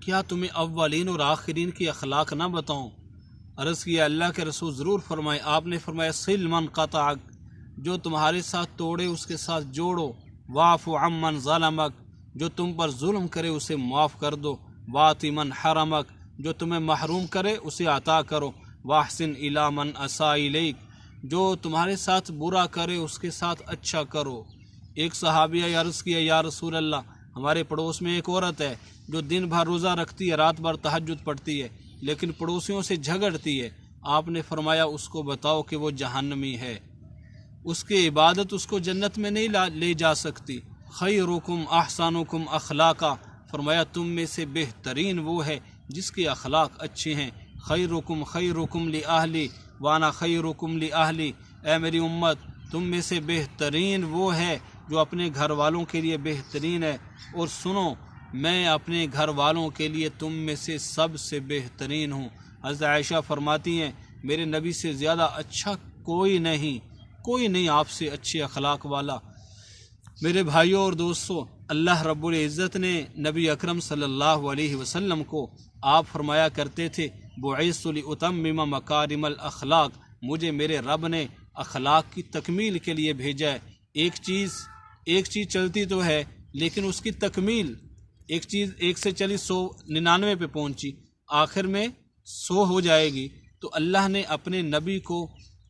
کیا تمہیں اولین اور آخرین کی اخلاق نہ بتاؤں؟ عرض کیا اللہ کے رسول ضرور فرمائے۔ آپ نے فرمایا صل من قطعک، جو تمہارے ساتھ توڑے اس کے ساتھ جوڑو، واعف عمن ظلمک، جو تم پر ظلم کرے اسے معاف کر دو، واعط من حرمک، جو تمہیں محروم کرے اسے عطا کرو، واحسن الی من اساء الیک، جو تمہارے ساتھ برا کرے اس کے ساتھ اچھا کرو۔ ایک صحابیہ عرض کیا یا رسول اللہ، ہمارے پڑوس میں ایک عورت ہے جو دن بھر روزہ رکھتی ہے، رات بھر تہجد پڑھتی ہے، لیکن پڑوسیوں سے جھگڑتی ہے۔ آپ نے فرمایا اس کو بتاؤ کہ وہ جہنمی ہے، اس کی عبادت اس کو جنت میں نہیں لے جا سکتی۔ خیرکم احسنکم اخلاقا، فرمایا تم میں سے بہترین وہ ہے جس کے اخلاق اچھے ہیں۔ خیرکم خیرکم لأہلی وانا خیرکم لأہلی، اے میری امت تم میں سے بہترین وہ ہے جو اپنے گھر والوں کے لیے بہترین ہے، اور سنو میں اپنے گھر والوں کے لیے تم میں سے سب سے بہترین ہوں۔ حضرت عائشہ فرماتی ہیں میرے نبی سے زیادہ اچھا کوئی نہیں آپ سے اچھے اخلاق والا۔ میرے بھائیوں اور دوستوں، اللہ رب العزت نے نبی اکرم صلی اللہ علیہ وسلم کو، آپ فرمایا کرتے تھے بعثت لأتمم مکارم الاخلاق، مجھے میرے رب نے اخلاق کی تکمیل کے لیے بھیجا ہے۔ ایک چیز چلتی تو ہے لیکن اس کی تکمیل، ایک چیز 1 سے چلی 199 پہ پہنچی، آخر میں 100 ہو جائے گی۔ تو اللہ نے اپنے نبی کو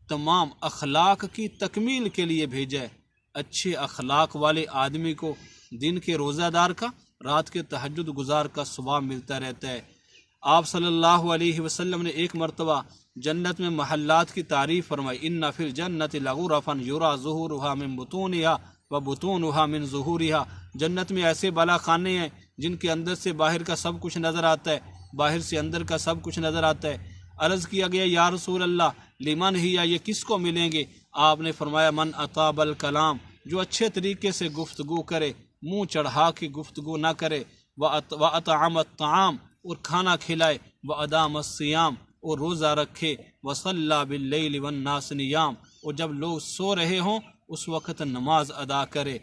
تمام اخلاق کی تکمیل کے لیے بھیجا ہے۔ اچھے اخلاق والے آدمی کو دن کے روزہ دار کا، رات کے تہجد گزار کا ثواب ملتا رہتا ہے۔ آپ صلی اللہ علیہ وسلم نے ایک مرتبہ جنت میں محلات کی تعریف فرمائی، ان فی الجنت لغرفا یرا ظہورها من بطونها وبطونها من ظہورها، جنت میں ایسے بالا خانے ہیں جن کے اندر سے باہر کا سب کچھ نظر آتا ہے، باہر سے اندر کا سب کچھ نظر آتا ہے۔ عرض کیا گیا یا رسول اللہ لمن ہی، یہ کس کو ملیں گے؟ آپ نے فرمایا من اطاب الکلام، جو اچھے طریقے سے گفتگو کرے، منہ چڑھا کے گفتگو نہ کرے، واطعم الطعام، اور کھانا کھلائے، وادام الصیام، اور روزہ رکھے، وصلی باللیل والناس نیام، اور جب لوگ سو رہے ہوں اس وقت نماز ادا کرے۔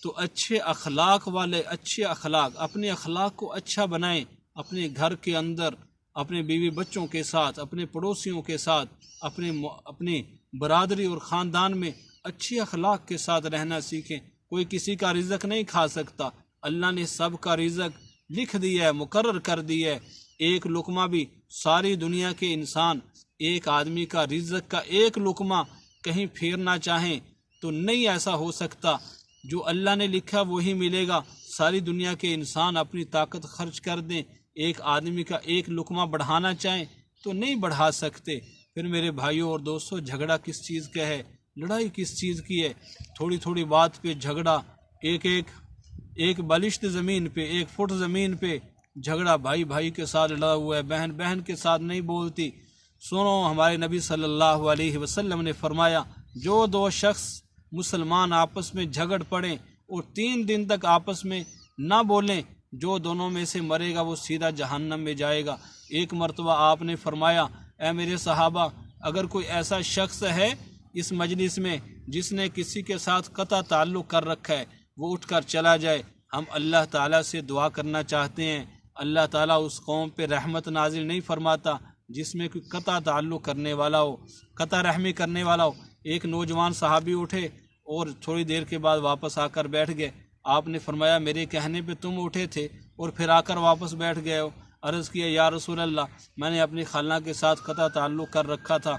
تو اچھے اخلاق والے، اچھے اخلاق، اپنے اخلاق کو اچھا بنائیں، اپنے گھر کے اندر، اپنے بیوی بچوں کے ساتھ، اپنے پڑوسیوں کے ساتھ، اپنی برادری اور خاندان میں اچھی اخلاق کے ساتھ رہنا سیکھیں۔ کوئی کسی کا رزق نہیں کھا سکتا، اللہ نے سب کا رزق لکھ دیا ہے، مقرر کر دیا ہے۔ ایک لقمہ بھی، ساری دنیا کے انسان ایک آدمی کا رزق کا ایک لقمہ کہیں پھیرنا چاہیں تو نہیں ایسا ہو سکتا، جو اللہ نے لکھا وہی ملے گا۔ ساری دنیا کے انسان اپنی طاقت خرچ کر دیں، ایک آدمی کا ایک لقمہ بڑھانا چاہیں تو نہیں بڑھا سکتے۔ پھر میرے بھائیوں اور دوستوں، جھگڑا کس چیز کا ہے، لڑائی کس چیز کی ہے؟ تھوڑی تھوڑی بات پہ جھگڑا، ایک بلشت زمین پہ، 1 فٹ زمین پہ جھگڑا، بھائی بھائی کے ساتھ لڑا ہوا ہے، بہن بہن کے ساتھ نہیں بولتی۔ سنو ہمارے نبی صلی اللہ علیہ وسلم نے فرمایا جو 2 شخص مسلمان آپس میں جھگڑ پڑیں اور 3 دن تک آپس میں نہ بولیں، جو دونوں میں سے مرے گا وہ سیدھا جہنم میں جائے گا۔ ایک مرتبہ آپ نے فرمایا اے میرے صحابہ، اگر کوئی ایسا شخص ہے اس مجلس میں جس نے کسی کے ساتھ قطع تعلق کر رکھا ہے، وہ اٹھ کر چلا جائے۔ ہم اللہ تعالیٰ سے دعا کرنا چاہتے ہیں، اللہ تعالیٰ اس قوم پہ رحمت نازل نہیں فرماتا جس میں کوئی قطع تعلق کرنے والا ہو، قطع رحمی کرنے والا ہو۔ ایک نوجوان صحابی اٹھے اور تھوڑی دیر کے بعد واپس آ کر بیٹھ گئے۔ آپ نے فرمایا میرے کہنے پہ تم اٹھے تھے اور پھر آ کر واپس بیٹھ گئے ہو؟ عرض کیا یا رسول اللہ میں نے اپنی خالہ کے ساتھ قطع تعلق کر رکھا تھا،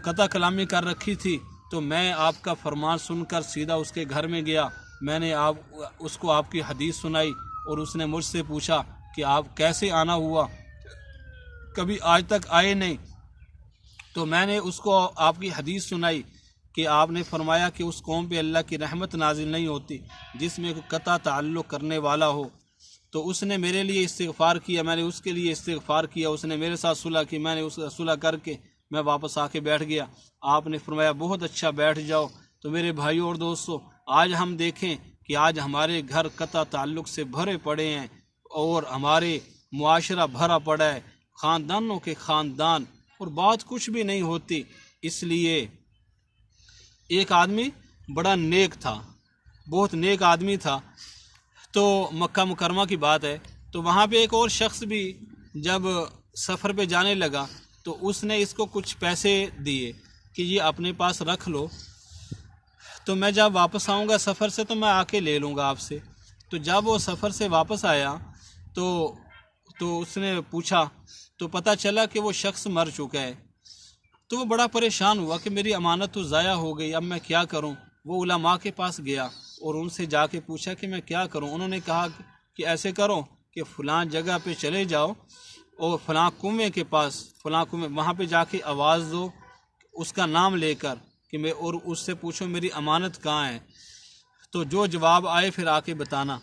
قطع کلامی کر رکھی تھی، تو میں آپ کا فرمان سن کر سیدھا اس کے گھر میں گیا، میں نے اس کو آپ کی حدیث سنائی، اور اس نے مجھ سے پوچھا کہ آپ کیسے آنا ہوا، کبھی آج تک آئے نہیں۔ تو میں نے اس کو آپ کی حدیث سنائی کہ آپ نے فرمایا کہ اس قوم پہ اللہ کی رحمت نازل نہیں ہوتی جس میں قطع تعلق کرنے والا ہو۔ تو اس نے میرے لیے استغفار کیا، میں نے اس کے لیے استغفار کیا، اس نے میرے ساتھ صلح کی، میں نے اس صلح کر کے میں واپس آ کے بیٹھ گیا۔ آپ نے فرمایا بہت اچھا، بیٹھ جاؤ۔ تو میرے بھائیوں اور دوستوں، آج ہم دیکھیں کہ آج ہمارے گھر قطع تعلق سے بھرے پڑے ہیں اور ہمارے معاشرہ بھرا پڑا ہے، خاندانوں کے خاندان، اور بات کچھ بھی نہیں ہوتی۔ اس لیے ایک آدمی بڑا نیک تھا، بہت نیک آدمی تھا، تو مکہ مکرمہ کی بات ہے، تو وہاں پہ ایک اور شخص بھی جب سفر پہ جانے لگا تو اس نے اس کو کچھ پیسے دیے کہ یہ اپنے پاس رکھ لو، تو میں جب واپس آؤں گا سفر سے تو میں آ کے لے لوں گا آپ سے۔ تو جب وہ سفر سے واپس آیا تو اس نے پوچھا تو پتہ چلا کہ وہ شخص مر چکا ہے۔ تو وہ بڑا پریشان ہوا کہ میری امانت تو ضائع ہو گئی، اب میں کیا کروں؟ وہ علماء کے پاس گیا اور ان سے جا کے پوچھا کہ میں کیا کروں؟ انہوں نے کہا کہ ایسے کرو کہ فلاں جگہ پہ چلے جاؤ اور فلاں کنویں کے پاس، فلاں کنویں، وہاں پہ جا کے آواز دو اس کا نام لے کر کہ میں، اور اس سے پوچھو میری امانت کہاں ہے، تو جو جواب آئے پھر آ کے بتانا۔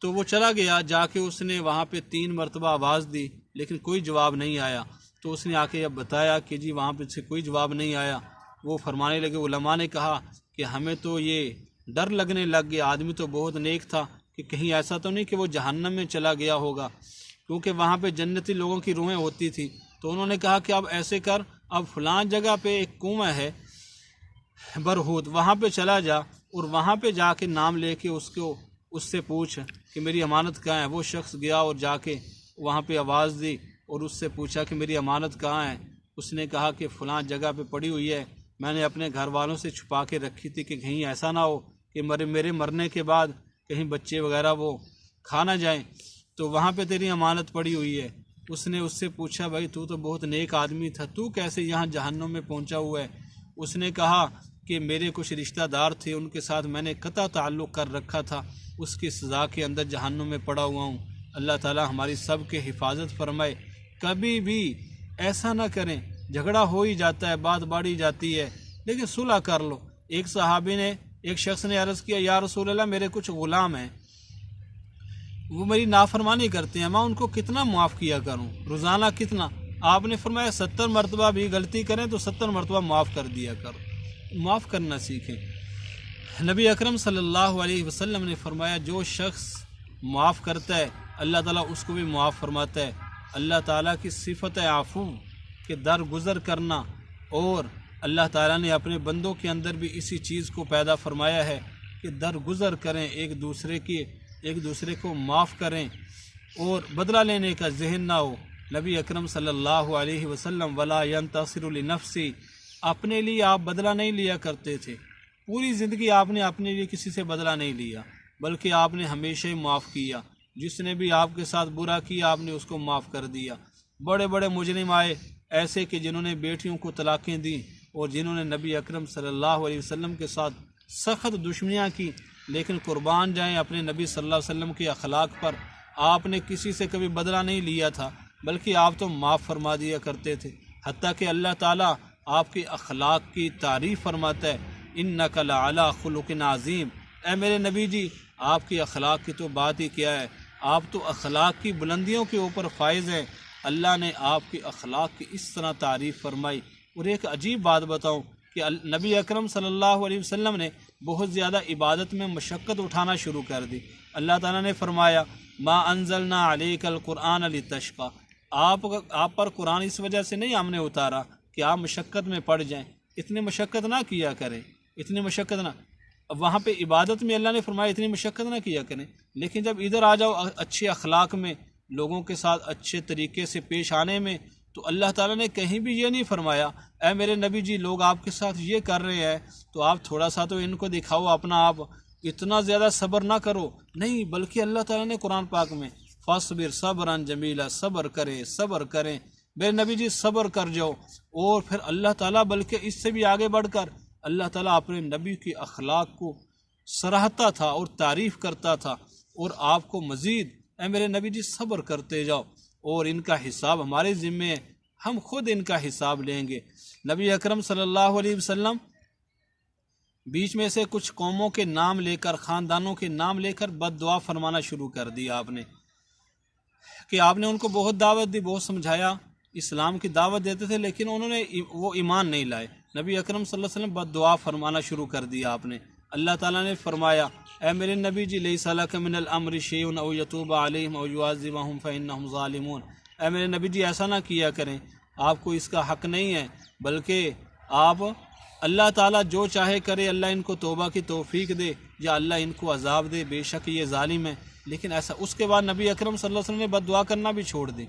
تو وہ چلا گیا، جا کے اس نے وہاں پہ 3 مرتبہ آواز دی لیکن کوئی جواب نہیں آیا۔ تو اس نے آ کے جب بتایا کہ جی وہاں پہ سے کوئی جواب نہیں آیا، وہ فرمانے لگے، علماء نے کہا کہ ہمیں تو یہ ڈر لگنے لگ گیا، آدمی تو بہت نیک تھا، کہ کہیں ایسا تو نہیں کہ وہ جہنم میں چلا گیا ہوگا، کیونکہ وہاں پہ جنتی لوگوں کی روحیں ہوتی تھی۔ تو انہوں نے کہا کہ اب ایسے کر، اب فلاں جگہ پہ ایک کنواں ہے برہوت، وہاں پہ چلا جا اور وہاں پہ جا کے نام لے کے اس سے پوچھ کہ میری امانت کہاں ہے۔ وہ شخص گیا اور جا کے وہاں پہ آواز دی اور اس سے پوچھا کہ میری امانت کہاں ہے۔ اس نے کہا کہ فلاں جگہ پہ پڑی ہوئی ہے، میں نے اپنے گھر والوں سے چھپا کے رکھی تھی کہ کہیں ایسا نہ ہو کہ میرے مرنے کے بعد کہیں بچے وغیرہ وہ کھا نہ جائیں، تو وہاں پہ تیری امانت پڑی ہوئی ہے۔ اس نے اس سے پوچھا بھائی تو بہت نیک آدمی تھا، تو کیسے یہاں جہنم میں پہنچا ہوا ہے؟ اس نے کہا کہ میرے کچھ رشتہ دار تھے، ان کے ساتھ میں نے قطع تعلق کر رکھا تھا، اس کی سزا کے اندر جہنم میں پڑا ہوا ہوں۔ اللہ تعالی ہماری سب کے حفاظت فرمائے۔ کبھی بھی ایسا نہ کریں، جھگڑا ہو ہی جاتا ہے، بات بڑھی جاتی ہے، لیکن صلح کر لو۔ ایک صحابی نے، ایک شخص نے عرض کیا یا رسول اللہ میرے کچھ غلام ہیں، وہ میری نافرمانی کرتے ہیں، میں ان کو کتنا معاف کیا کروں، روزانہ کتنا؟ آپ نے فرمایا 70 مرتبہ بھی غلطی کریں تو 70 مرتبہ معاف کر دیا کرو، معاف کرنا سیکھیں۔ نبی اکرم صلی اللہ علیہ وسلم نے فرمایا جو شخص معاف کرتا ہے اللہ تعالیٰ اس کو بھی معاف فرماتا ہے۔ اللہ تعالیٰ کی صفت عفو کہ درگزر کرنا، اور اللہ تعالیٰ نے اپنے بندوں کے اندر بھی اسی چیز کو پیدا فرمایا ہے کہ درگزر کریں، ایک دوسرے کو معاف کریں اور بدلہ لینے کا ذہن نہ ہو۔ نبی اکرم صلی اللہ علیہ وسلم ولا ينتصر لنفسی، اپنے لیے آپ بدلہ نہیں لیا کرتے تھے، پوری زندگی آپ نے اپنے لیے کسی سے بدلہ نہیں لیا، بلکہ آپ نے ہمیشہ معاف کیا، جس نے بھی آپ کے ساتھ برا کیا آپ نے اس کو معاف کر دیا۔ بڑے بڑے مجرم آئے ایسے کہ جنہوں نے بیٹیوں کو طلاقیں دیں اور جنہوں نے نبی اکرم صلی اللہ علیہ وسلم کے ساتھ سخت دشمنیاں کی، لیکن قربان جائیں اپنے نبی صلی اللہ علیہ وسلم کے اخلاق پر، آپ نے کسی سے کبھی بدلہ نہیں لیا تھا، بلکہ آپ تو معاف فرما دیا کرتے تھے، حتیٰ کہ اللہ تعالیٰ آپ کے اخلاق کی تعریف فرماتا ہے انک لعلی خلق عظیم۔ اے میرے نبی جی آپ کے اخلاق کی تو بات ہی کیا ہے، آپ تو اخلاق کی بلندیوں کے اوپر فائز ہیں۔ اللہ نے آپ کے اخلاق کی اس طرح تعریف فرمائی۔ اور ایک عجیب بات بتاؤں کہ نبی اکرم صلی اللہ علیہ وسلم نے بہت زیادہ عبادت میں مشقت اٹھانا شروع کر دی۔ اللہ تعالیٰ نے فرمایا ما انزلنا علیک القرآن لتشقی، آپ پر قرآن اس وجہ سے نہیں ہم نے اتارا کہ آپ مشقت میں پڑ جائیں، اتنی مشقت نہ کیا کریں، اتنی مشقت نہ۔ اب وہاں پہ عبادت میں اللہ نے فرمایا اتنی مشقت نہ کیا کریں، لیکن جب ادھر آ جاؤ اچھے اخلاق میں، لوگوں کے ساتھ اچھے طریقے سے پیش آنے میں، تو اللہ تعالیٰ نے کہیں بھی یہ نہیں فرمایا اے میرے نبی جی لوگ آپ کے ساتھ یہ کر رہے ہیں تو آپ تھوڑا سا تو ان کو دکھاؤ اپنا، آپ اتنا زیادہ صبر نہ کرو، نہیں، بلکہ اللہ تعالیٰ نے قرآن پاک میں فاصبر صبرا جمیلا، صبر کریں میرے نبی جی صبر کر جاؤ۔ اور پھر اللہ تعالیٰ بلکہ اس سے بھی آگے بڑھ کر اللہ تعالیٰ اپنے نبی کے اخلاق کو سراہتا تھا اور تعریف کرتا تھا، اور آپ کو مزید اے میرے نبی جی صبر کرتے جاؤ، اور ان کا حساب ہمارے ذمے ہے، ہم خود ان کا حساب لیں گے۔ نبی اکرم صلی اللہ علیہ وسلم بیچ میں سے کچھ قوموں کے نام لے کر، خاندانوں کے نام لے کر بد دعا فرمانا شروع کر دی آپ نے، کہ آپ نے ان کو بہت دعوت دی، بہت سمجھایا، اسلام کی دعوت دیتے تھے، لیکن انہوں نے وہ ایمان نہیں لائے۔ نبی اکرم صلی اللہ علیہ وسلم بد دعا فرمانا شروع کر دیا آپ نے۔ اللہ تعالیٰ نے فرمایا اے میرے نبی جی لیس لک من الامر شیء او یتوب علیہم او یعذبہم فانہم ظالمون، اے میرے نبی جی ایسا نہ کیا کریں، آپ کو اس کا حق نہیں ہے، بلکہ آپ اللہ تعالیٰ جو چاہے کرے، اللہ ان کو توبہ کی توفیق دے یا اللہ ان کو عذاب دے، بے شک یہ ظالم ہے۔ لیکن ایسا اس کے بعد نبی اکرم صلی اللہ علیہ وسلم نے بد دعا کرنا بھی چھوڑ دی۔